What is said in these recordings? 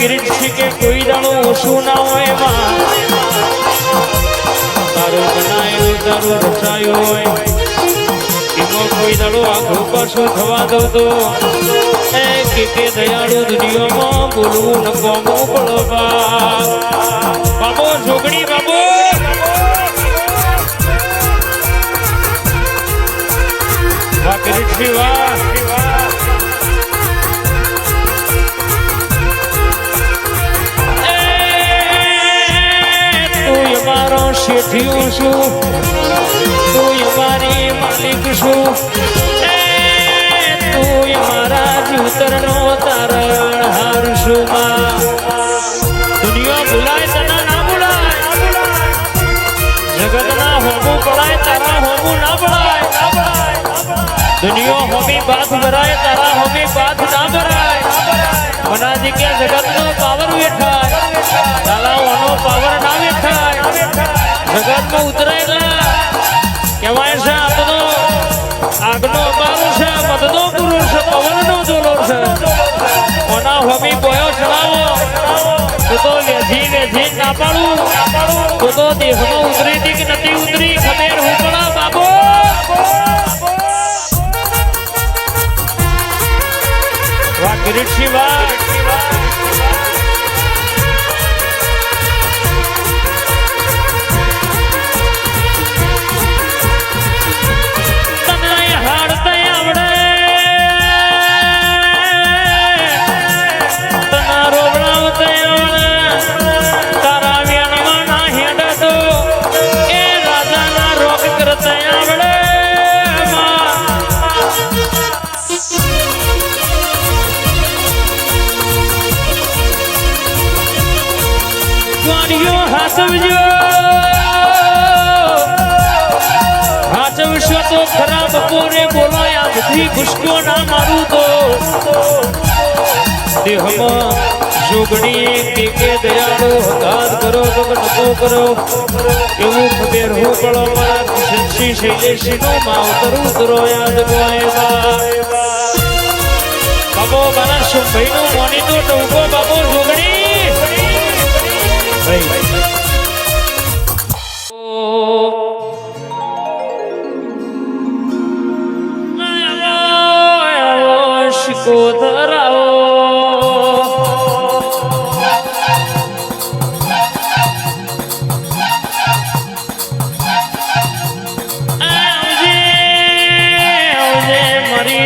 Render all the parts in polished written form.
કિરીટ છે કે કોઈ દાડો ઓછું ના હોય માં તારું બનાયેલું તારું રચાયું હોય એમાં કોઈ દાડો આખું પાછું થવા દઉં તો એ કે દયાળુ દુનિયામાં બોલવું ન કોમું પડો બાબો જોગણી બાબો વાહ કિરીટ છે વાહ શેઠિયું છું તું અમારી માલિક છું તું અમારા જીવતરનો તારણ હાર છું દુનિયા ભૂલાય તના ના ભૂલાય જગતના હોમું પડાય તારા હોમું ના પડાય દુનિયા હોમી બાત ભરાય તારા હોમી બાત ના ભરાય મનાજી કે જગતનો પાવર વેઠાય તાલાઓનો પાવર ના વેઠાય જગતમાં ઉતરાયેલા કહેવાય છે આગનો બારો છે મતનો પુરુષ છે પવનનો જોલો છે કોના હોમી બોયો ચડાવો તો વેજી ના પાડું તો દેહમાં ઉતરી હતી કે નથી ઉતરી ખબર હું પડા બાબો વાહ કિરીટ શિવા હાચવશો તો ખરા બપોરે બોલાયા બધી ખુશકો ના મારું તો દેહમાં જોગણી કે દયાળો હકાત કરો તો નતો કરો એવું ખબર હું પડો મારા કિશનસિંહ શૈલેષનો માવતર ઉતરો યાદ બાબો મારા શુભાઈનો મોની તો ટૂંકો બાબો જોગણી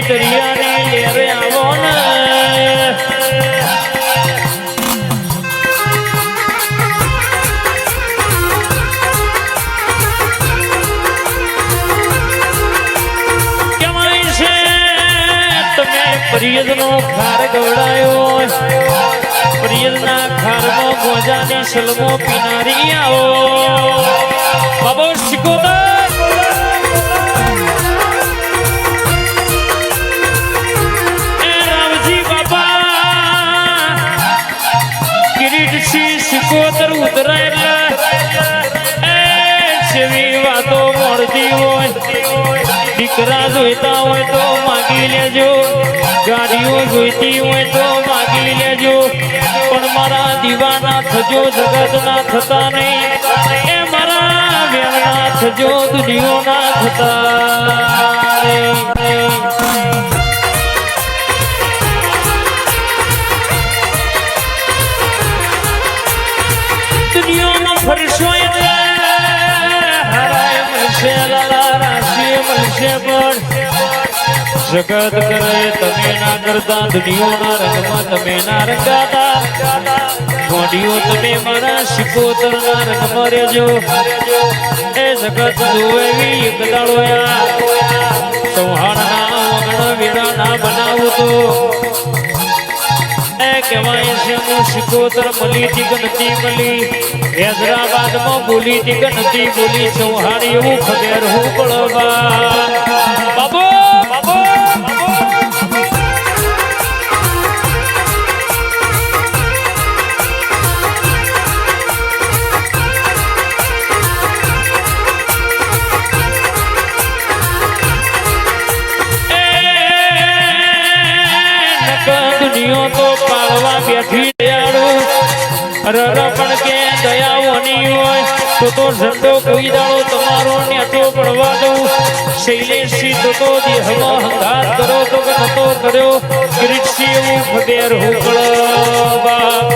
દરિયાની લેરે આવો ને કેવાય છે તમે પરિયદનો ખાર ગવડાયો પરિયદના ખારમાં ગોજાની સલમો પીનારી આવો બાબો શિકોદર શિકોતર ઉતરાયેલા સેવી વાતો મળતી હોય દીકરા જોઈતા હોય તો માગી લેજો ગાડીઓ જોઈતી હોય તો માગી લેજો પણ મારા દીવાના થજો જગતના થતા નહીં એ મારા વેણના થજો દુનિયોના થતા ફરશો હરાય મળશે લાલા રાશિ મળશે પણ જગત કરે તમે ના કરતા દુનિયાના રંગમાં તમે ના રંગાતા ગોડીઓ તમે મારા શિકોતરના રંગમાં રહેજો એ જગત જોવેવી એક દાડોયા ચૌહાણના વગણ વીણા ના બનાવું તો કહેવાય છે હું શિકોતર મળી તી ગણતી મળી હૈદરાબાદમાં બોલી તી ગણતી બોલી ચૌહાણ એવું ખબર હું પડવા બાબો બાબો દુનિયા તો પાળવા બેઠી દયાળુ પણ કે દયાઓની હોય તો ઝંડો કોઈ દાડો તમારો નેટો પડવા દઉં શૈલેષથી તો દેહમાં હંગાત કરો તો કે નતો કર્યો કિરીટસિંહ એવું ખબેર હુકળવા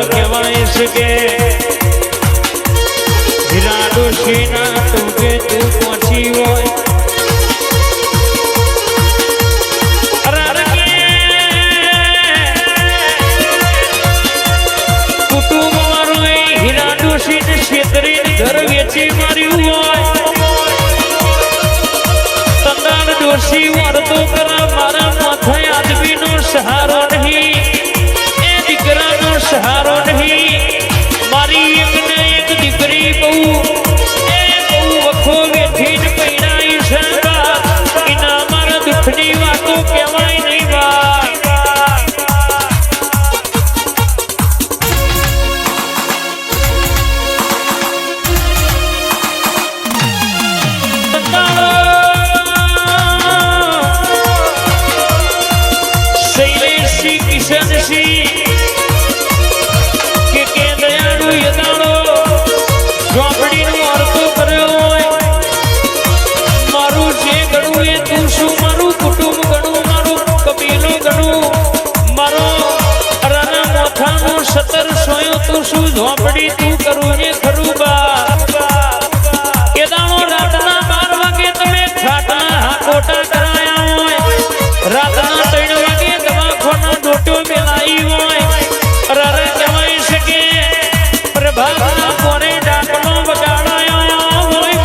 કહેવાય છે કે હીરા ડોશીના ટૂંકે તું પહોંચી હોય કુટુંબ મારું હીરા ડોશીને છેતરીને ઘર વેચી માર્યું હોય તંદાણ ડોશી વારતો કરા મારા માથે આદમીનો સહારો નહીં સહારો નહીં મારી એક ને એક દીકરી બહુ વખો વેઠીને પૈણાઈ છે એના મારા દુઃખની વાતો કહેવાય નહીં શૈલેષસિંહ કિશનસિંહ ઝોપડી તું કરું ને ખરું કે દાણો રાતના 12 વાગે તમે ખાટા હાકોટા કરાયા હોય રાતના 3 વાગે દવાખાના ડોટો મેલાઈ હોય અરે કહેવાય છે કે પ્રભાતના કોને ડાકનો બગાડાયો હોય